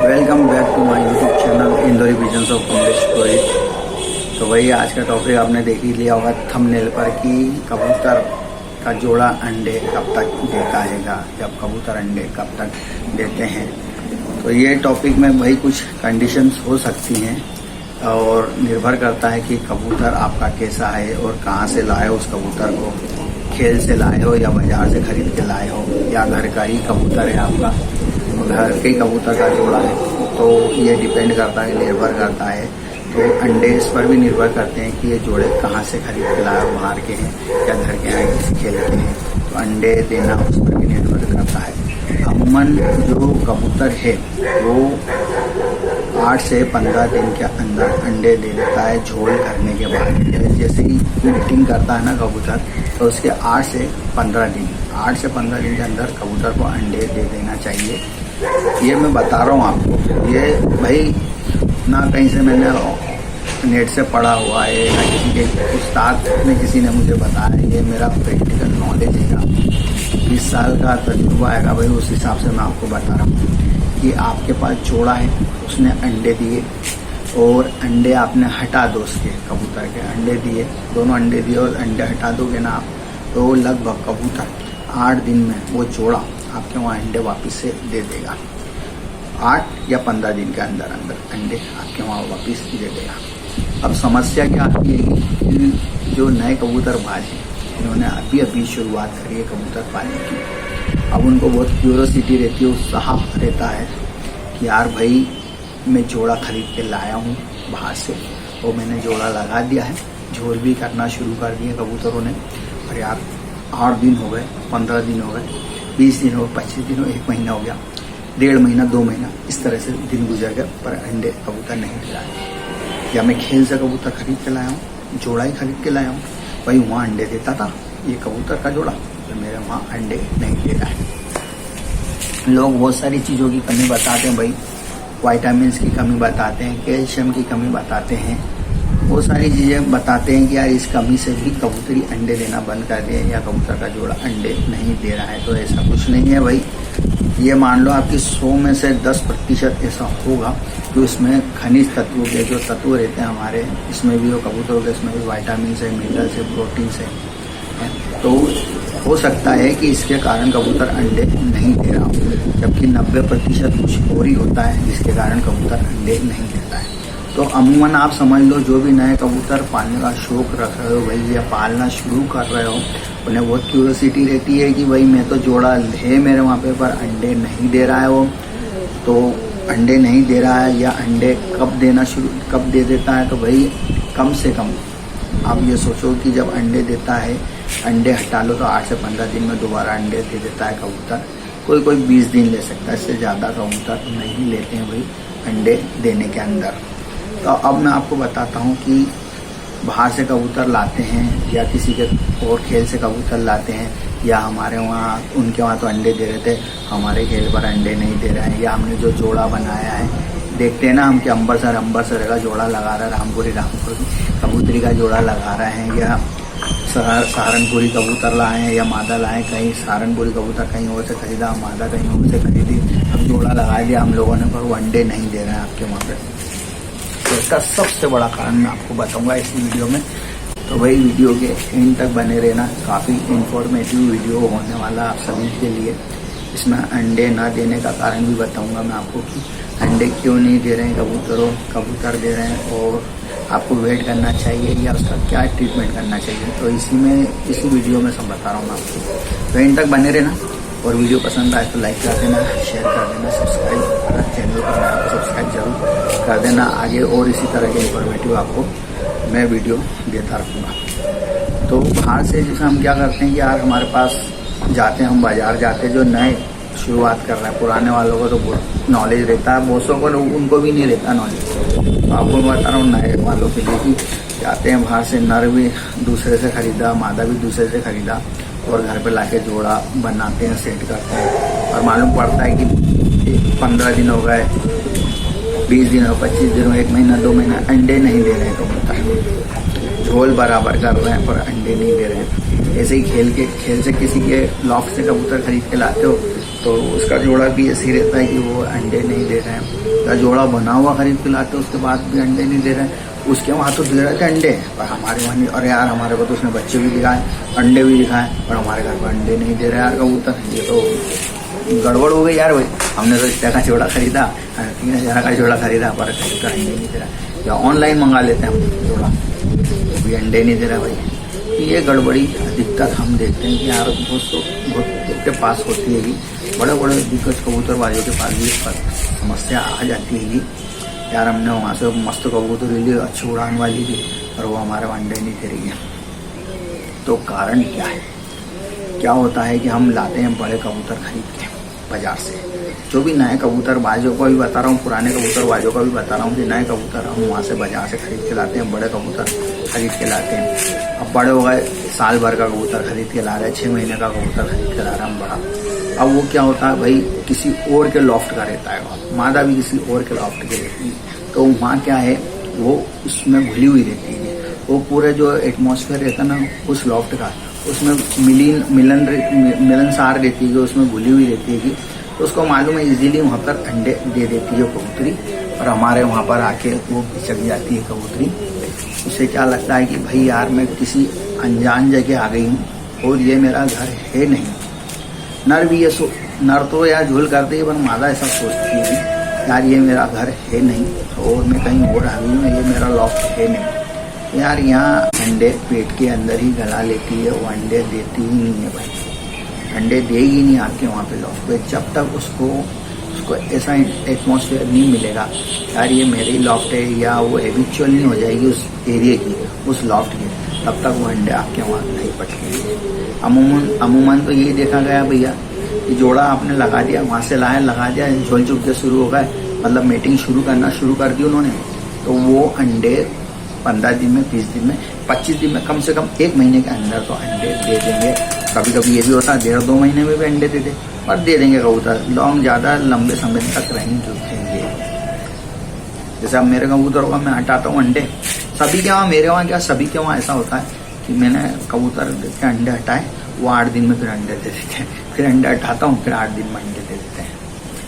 Welcome back to my YouTube channel Indori visions of Kamlesh storage. तो वही आज का टॉपिक आपने देख ही लिया होगा थंबनेल पर कि कबूतर का जोड़ा अंडे कब तक देता हैगा, जब कबूतर अंडे कब तक देते हैं। तो ये टॉपिक में वही कुछ कंडीशंस हो सकती हैं और निर्भर करता है कि कबूतर आपका कैसा है और कहाँ से लाए हो उस कबूतर को, खेल से लाए हो या बाजार से खरीद के लाए हो या घर का ही कबूतर है आपका, घर के कबूतर का जोड़ा है। तो ये डिपेंड करता है, निर्भर करता है। तो अंडे इस पर भी निर्भर करते हैं कि ये जोड़े कहाँ से खरीद के लाए हो, बाहर के हैं या घर के हैं, किसी खेल के हैं। तो अंडे देना उस पर भी निर्भर करता है। अमूमन जो कबूतर है वो 8 से 15 दिन के अंदर अंडे दे देता है झोल करने के बाद। जैसे ही मीटिंग करता है ना कबूतर, तो उसके 8 से 15 दिन के अंदर कबूतर को अंडे दे देना चाहिए। ये मैं बता रहा हूँ आपको, ये भाई ना कहीं से मैंने नेट से पढ़ा हुआ है ना किसी के उस्ताद ने किसी ने मुझे बताया, ये मेरा प्रैक्टिकल नॉलेज है। 20 साल का तजुर्बा आएगा भाई, उस हिसाब से मैं आपको बता रहा हूँ कि आपके पास जोड़ा है, उसने अंडे दिए और अंडे आपने हटा दो, उसके कबूतर के अंडे दिए, दोनों अंडे दिए और अंडे हटा दोगे ना आप, तो लगभग कबूतर 8 दिन में वो जोड़ा आपके वहाँ अंडे वापस से दे देगा। 8 या 15 दिन के अंदर अंडे आपके वहाँ वापस दे देगा। अब समस्या क्या आती है कि जो नए कबूतर बाज हैं, इन्होंने अभी शुरुआत करी है कबूतर पालने की। अब उनको बहुत क्यूरोसिटी रहती है, उत्साह रहता है कि यार भाई मैं जोड़ा खरीद के लाया हूँ बाहर से और मैंने जोड़ा लगा दिया है, झोल भी करना शुरू कर दिए कबूतरों ने। और यार 8 दिन हो गए, 15 दिन हो गए, 20 दिन हो, 25 दिन हो, 1 महीना हो गया, 1.5 महीना, 2 महीना, इस तरह से दिन गुजर गया पर अंडे कबूतर नहीं दे रहा है। या मैं खेल से कबूतर खरीद के लाया हूँ, जोड़ा ही खरीद के लाया हूँ, भाई वहाँ अंडे देता था ये कबूतर का जोड़ा, तो मेरे वहाँ अंडे नहीं दे रहा है। लोग बहुत सारी चीज़ों की कमी बताते हैं भाई, विटामिन्स की कमी बताते हैं, कैल्शियम की कमी बताते हैं, वो सारी चीज़ें बताते हैं कि यार इस कमी से भी कबूतरी अंडे देना बंद कर दे या कबूतर का जोड़ा अंडे नहीं दे रहा है। तो ऐसा कुछ नहीं है भाई। ये मान लो आपकी 100 में से 10% ऐसा होगा कि उसमें खनिज तत्वों के जो तत्व रहते हैं हमारे, इसमें भी वो कबूतरों के, इसमें भी विटामिन है, मिनरल है, प्रोटीन है। तो हो सकता है कि इसके कारण कबूतर अंडे नहीं दे रहा हो, जबकि 90% कुछ और ही होता है जिसके कारण कबूतर अंडे नहीं देता है। तो अमूमन आप समझ लो, जो भी नए कबूतर पालने का शौक रख रहे हो भाई या पालना शुरू कर रहे हो, उन्हें बहुत क्यूरियोसिटी रहती है कि भाई मैं तो जोड़ा है मेरे वहाँ पे पर अंडे नहीं दे रहा है वो, तो अंडे नहीं दे रहा है या अंडे कब दे देता है। तो भाई कम से कम आप ये सोचो कि जब अंडे देता है, अंडे हटा लो तो 8 से 15 दिन में दोबारा अंडे दे देता है कबूतर। कोई 20 दिन ले सकता है, इससे ज़्यादा कबूतर नहीं लेते हैं भाई अंडे देने के अंदर। तो अब मैं आपको बताता हूँ कि बाहर से कबूतर लाते हैं या किसी के और खेल से कबूतर लाते हैं, या हमारे वहाँ उनके वहाँ तो अंडे दे रहे थे, हमारे खेल पर अंडे नहीं दे रहे हैं, या हमने जो जोड़ा बनाया है, देखते हैं ना हम कि अम्बरसर का जोड़ा लगा रहा है, रामपुरी कबूतरी का जोड़ा लगा रहे हैं, या सहारनपुरी कबूतर लाए हैं या मादा लाए, कहीं सहारनपुरी कबूतर कहीं और से खरीदा, मादा कहीं और से खरीदी, अब जोड़ा लगा दिया हम लोगों ने, पर वो अंडे नहीं दे रहे हैं आपके वहाँ पे। तो इसका सबसे बड़ा कारण मैं आपको बताऊंगा इस वीडियो में। तो वही वीडियो के एंड तक बने रहना, काफ़ी इंफॉर्मेटिव वीडियो होने वाला आप सभी के लिए। इसमें अंडे ना देने का कारण भी बताऊंगा मैं आपको कि अंडे क्यों नहीं दे रहे हैं कबूतर दे रहे हैं और आपको वेट करना चाहिए या उसका क्या ट्रीटमेंट करना चाहिए। तो इसी वीडियो में सब बता रहा हूँ मैं आपको। तो एंड तक बने रहना और वीडियो पसंद आए तो लाइक कर देना, शेयर कर देना, सब्सक्राइब चैनल पर सब्सक्राइब जरूर कर देना। आगे और इसी तरह के इंफॉर्मेटिव आपको मैं वीडियो देता रहूँगा। तो बाहर से जैसे हम क्या करते हैं कि यार हमारे पास जाते हैं, हम बाज़ार जाते हैं, जो नए शुरुआत कर रहे हैं, पुराने वालों को तो बहुत नॉलेज रहता है, बहुत सौ को उनको भी नहीं रहता नॉलेज। तो आपको मैं बता रहा हूँ नए वालों के लिए कि जाते हैं बाहर से, नर भी दूसरे से खरीदा, मादा भी दूसरे से खरीदा और घर पे लाके जोड़ा बनाते हैं, सेट करते हैं और मालूम पड़ता है कि 15 दिन हो गए, 20 दिन हो, 25 दिन हो, 1 महीना, 2 महीना, अंडे नहीं दे रहे हैं कबूतर, झोल बराबर कर रहे हैं पर अंडे नहीं दे रहे हैं। ऐसे ही खेल से किसी के लॉफ्ट से कबूतर खरीद के लाते हो तो उसका जोड़ा भी ऐसे ही रहता है कि वो अंडे नहीं दे रहे हैं, या जोड़ा बना हुआ खरीद के लाते उसके बाद भी अंडे नहीं दे रहे हैं। उसके वहाँ तो दे रहे थे अंडे, पर हमारे वहाँ नहीं। अरे यार हमारे को तो उसने बच्चे भी दिखाए, अंडे भी दिखाए, पर हमारे घर पर अंडे नहीं दे रहे यार कबूतर। ये तो गड़बड़ हो गई यार भाई। हमने तो 1 का जोड़ा खरीदा, 3000 का जोड़ा खरीदा, पर कबूतर अंडे नहीं दे रहा। या ऑनलाइन मंगा लेते हैं हम जोड़ा, तो भी अंडे नहीं दे रहा भाई। ये गड़बड़ी अधिकतर हम देखते हैं कि यार दोस्तों बहुत के पास होती है। बड़े बड़े दिग्गज कबूतरबाजों के पास भी समस्या आ जाती है यार, हमने वहाँ से मस्त कबूतर ली, अच्छी उड़ान वाली थी, और वो हमारे अंडे नहीं दे रही है। तो कारण क्या है? क्या होता है कि हम लाते हैं बड़े कबूतर खरीद के बाजार से। जो भी नए कबूतरबाजों को भी बता रहा हूँ, पुराने कबूतरबाजों को भी बता रहा हूँ कि नए कबूतर हम वहाँ से बाजार से खरीद के लाते हैं, बड़े कबूतर खरीद के लाते हैं। अब बड़े हो गए, साल भर का कबूतर खरीद के ला रहे हैं, 6 महीने का कबूतर खरीद के ला रहे हैं हम बड़ा। अब वो क्या होता है भाई, किसी और के लॉफ्ट का रहता है, मादा भी किसी और के लॉफ्ट की रहती है। तो वहाँ क्या है, वो उसमें घुली हुई रहती है। वो पूरे जो एटमॉस्फेयर रहता है ना उस लॉफ्ट का, उसमें मिलनसार रहती है, उसमें घुली हुई रहती है कि तो उसको मालूम है इजीली वहाँ पर अंडे दे देती है कबूतरी, और हमारे वहाँ पर आके वो बिचक जाती है कबूतरी। उसे क्या लगता है कि भाई यार मैं किसी अनजान जगह आ गई हूँ और ये मेरा घर है नहीं। नर भी ये नर तो यार झूल करती है, पर मादा ऐसा सोचती है कि यार ये मेरा घर है नहीं और मैं कहीं और आ गई हूँ, ये मेरा लॉफ्ट है नहीं। यार यहाँ अंडे पेट के अंदर ही गला लेती है, वो अंडे देती ही नहीं है भाई, अंडे देगी नहीं आपके वहाँ पे लॉफ्ट पे। जब तक उसको ऐसा एटमॉस्फेयर नहीं मिलेगा यार ये मेरी लॉफ्ट है, या वो हैबिचुअल नहीं हो जाएगी उस एरिया की, उस लॉफ्ट की, तब तक वो अंडे आपके वहाँ नहीं पटकेंगे। अमूमन तो यही देखा गया भैया कि जोड़ा आपने लगा दिया, वहाँ से लाया लगा दिया, झोल चुप के शुरू हो गए, मतलब मीटिंग शुरू कर दी उन्होंने, तो वो अंडे 15 दिन में, 20 दिन में, 25 दिन में, कम से कम 1 महीने के अंदर तो अंडे दे देंगे। कभी कभी ये भी होता है 1.5-2 महीने में भी अंडे दे दे, पर दे देंगे कबूतर। ज़्यादा लंबे समय तक रहेंगे। जैसे अब मेरे कबूतरों का मैं हटाता हूँ अंडे, सभी के वहाँ, मेरे वहाँ क्या सभी के वहाँ ऐसा होता है कि मैंने कबूतर के अंडे हटाए, वो 8 दिन में फिर अंडे दे देते हैं, फिर अंडे हटाता हूँ, फिर 8 दिन में अंडे दे देते हैं।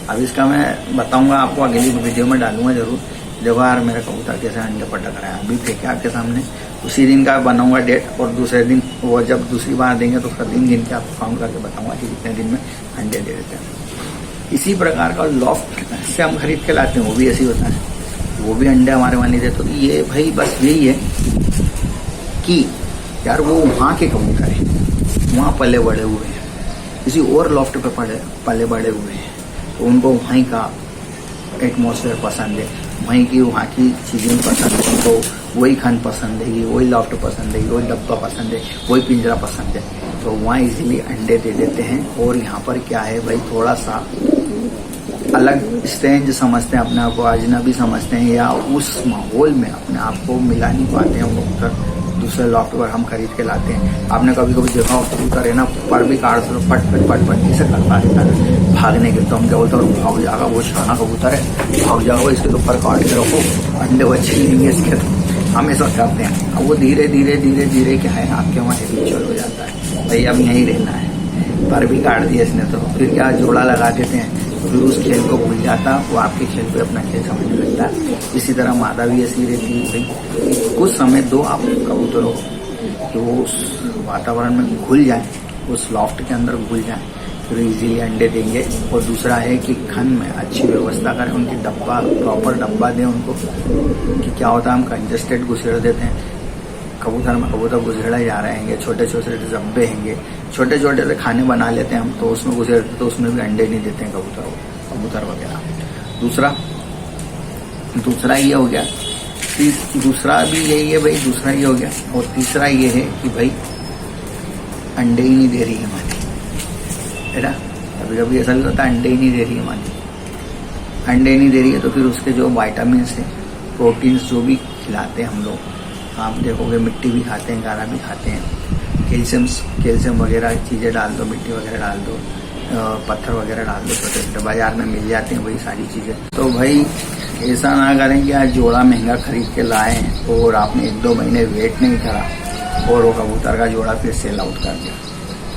अब इसका मैं बताऊँगा आपको, अगली वीडियो में डालूंगा जरूर। देखो यार मेरे कबूतर कैसे अंडे पटक रहे हैं, अभी फेंके आपके सामने। उसी दिन का बनाऊंगा डेट, और दूसरे दिन वो जब दूसरी बार देंगे तो उसका दिन गिन के आपको काउंट करके बताऊंगा कि कितने दिन में अंडे दे देते हैं। इसी प्रकार का लॉफ्ट से हम खरीद के लाते हैं, वो भी ऐसे ही होता है, वो भी अंडे हमारे वहाँ नहीं देते। तो ये भाई बस यही है कि यार वो वहाँ के कबूतर हैं, वहाँ पले बड़े हुए हैं, किसी और लॉफ्ट पे पले बड़े हुए हैं, तो उनको वहीं का एटमॉस्फेयर पसंद है, वहाँ की चीज़ें पसंद है, उनको वही खान पसंद है, वही लॉफ्ट पसंद है, वही डब्बा पसंद है, वही पिंजरा पसंद है, तो वहाँ इजीली अंडे दे देते हैं। और यहाँ पर क्या है भाई, थोड़ा सा अलग स्ट्रेंज समझते हैं अपने आप को, अजनबी समझते हैं, या उस माहौल में अपने आप को मिला नहीं पाते हैं कबूतर दूसरे लॉफ्ट पर हम खरीद के लाते हैं। आपने कभी कभी देखा हो कबूतर है ना, पर भी काट दो, पट ऐसे करता रहता है भागने के, तो हम क्या बोलते हैं भाग जाएगा, वो शाना कबूतर है, भाग जाओ, इसके तो पर काट के रखो, अंडे बच्चे लेंगे इसके, तो हम ऐसा करते हैं। अब वो धीरे धीरे क्या है आपके वहाँ हैबिचुअल हो जाता है, भाई अब यहीं रहना है, पर भी काट दिया इसने, तो फिर क्या जोड़ा लगा देते हैं, फिर उस खेल को भूल जाता, वो आपके खेल पे अपना खेल समझने लगता है। इसी तरह मादा भी ऐसी रहती है भाई, कुछ समय दो आप कबूतरों को कि वो उस वातावरण में घुल जाए, उस लॉफ्ट के अंदर घुल जाए, फिर इजीली अंडे देंगे। और दूसरा है कि खन में अच्छी व्यवस्था करें, उनकी डब्बा, प्रॉपर डब्बा दें उनको, कि क्या होता है हम कंजस्टेड घुसेड़ देते हैं कबूतर में, कबूतर घुसेड़ा जा रहे हैं, छोटे छोटे डब्बे हैं, छोटे छोटे से खाने बना लेते हैं हम, तो उसमें घुसेड़ते, तो उसमें भी अंडे नहीं देते हैं कबूतर वगैरह। दूसरा ये हो गया, दूसरा भी यही है भाई, दूसरा ये हो गया। और तीसरा ये है कि भाई अंडे ही नहीं दे रही है मादी, है ना, कभी कभी ऐसा भी होता है अंडे ही नहीं दे रही है मादी, अंडे नहीं दे रही है, तो फिर उसके जो वाइटामिन है, प्रोटीन्स जो भी खिलाते हैं हम लोग, आप देखोगे मिट्टी भी खाते हैं, गारा भी खाते हैं, कैल्शियम वगैरह चीज़ें डाल दो, मिट्टी वगैरह डाल दो, पत्थर वगैरह डाल दो, छोटे छोटे बाजार में मिल जाते हैं वही सारी चीज़ें। तो भाई ऐसा ना करें कि आज जोड़ा महंगा खरीद के लाए और आपने 1-2 महीने वेट नहीं करा और वो कबूतर का जोड़ा फिर सेल आउट कर दिया,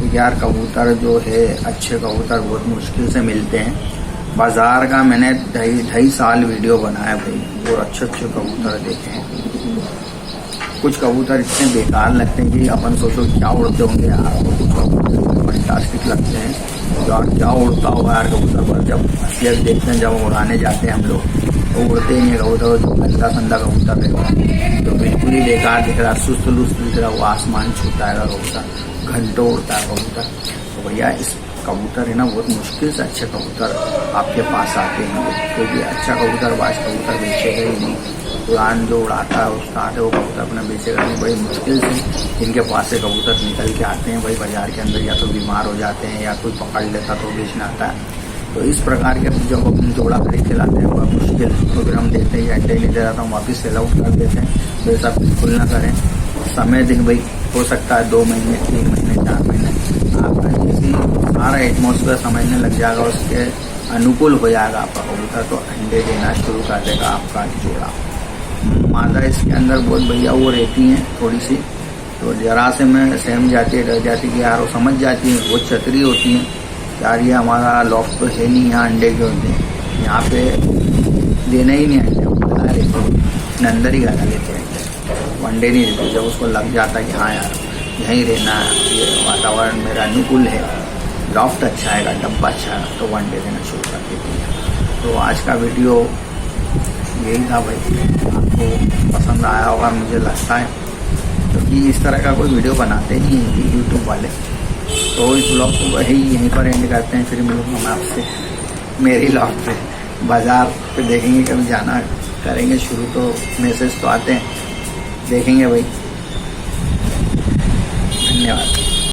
क्योंकि यार कबूतर जो है अच्छे कबूतर बहुत मुश्किल से मिलते हैं। बाजार का मैंने ढाई साल वीडियो बनाया भाई, बहुत अच्छे अच्छे कबूतर देखे हैं। कुछ कबूतर इतने बेकार लगते हैं कि अपन सोचो क्या उड़ते होंगे यार, कुछ कबूतर फैंटास्टिक लगते हैं यार, क्या उड़ता होगा यार कबूतर पर। जब असलियत देखते हैं, जब उड़ाने जाते हैं हम लोग, तो उड़ते ही नहीं कबूतर, जो गंदा संदा कबूतर रहता है तो बिल्कुल ही बेकार दिख रहा, सुस्त लुस्त दिख रहा, वो आसमान छूता है कबूतर, घंटों उड़ता है कबूतर। तो भैया इस कबूतर है ना, बहुत मुश्किल से अच्छे कबूतर आपके पास आते हैं, क्योंकि अच्छा कबूतर बाज कबूतर बेचेगा ही नहीं। उड़ान जो उड़ाता है उस्ताद है, वो कबूतर अपना बेचेगा नहीं। बड़ी मुश्किल से इनके पास से कबूतर निकल के आते हैं भाई बाजार के अंदर, या तो बीमार हो जाते हैं या कोई पकड़ लेता तो बेचना आता है। तो इस प्रकार के जब अपनी जोड़ा खरीद के लाते हैं बहुत मुश्किल, तो फिर हम देखते हैं अंडे नहीं दे रहा था, हम वापस सेल आउट कर देते हैं। तो ऐसा बिल्कुल ना करें। समय दिन भाई हो सकता है 2 महीने, 3 महीने, 4 महीने, आपका किसी सारा एटमोसफेयर समझने लग जाएगा, उसके अनुकूल हो जाएगा आपका कबूतर, तो अंडे देना शुरू कर देगा आपका जोड़ा। मादा इसके अंदर बहुत भैया वो रहती हैं थोड़ी सी, तो जरा से में सहम जाती है, डर जाती है कि यार वो समझ जाती है, बहुत चतरी होती हैं यार, ये हमारा लॉफ्ट तो है नहीं, यहाँ अंडे क्यों होते हैं, यहाँ पे देना ही नहीं अंडे, बता लेते अंदर ही गला लेते हैं अंडे, वो अंडे नहीं देते। जब उसको लग जाता है कि हाँ यार यहीं रहना है, ये वातावरण मेरा अनुकूल है, लॉफ्ट अच्छा आएगा, डब्बा अच्छा है, तो वो अंडे देना शुरू कर देती है। तो आज का वीडियो यही था भाई, आपको पसंद आया होगा मुझे लगता है, क्योंकि इस तरह का कोई वीडियो बनाते नहीं हैं यूट्यूब वाले। तो इस ब्लॉग को वही यहीं पर एंड करते हैं, फिर मिलूंगा मैं आपसे मेरी लॉग पे। बाजार पे देखेंगे, कभी जाना करेंगे शुरू, तो मैसेज तो आते हैं, देखेंगे भाई। धन्यवाद।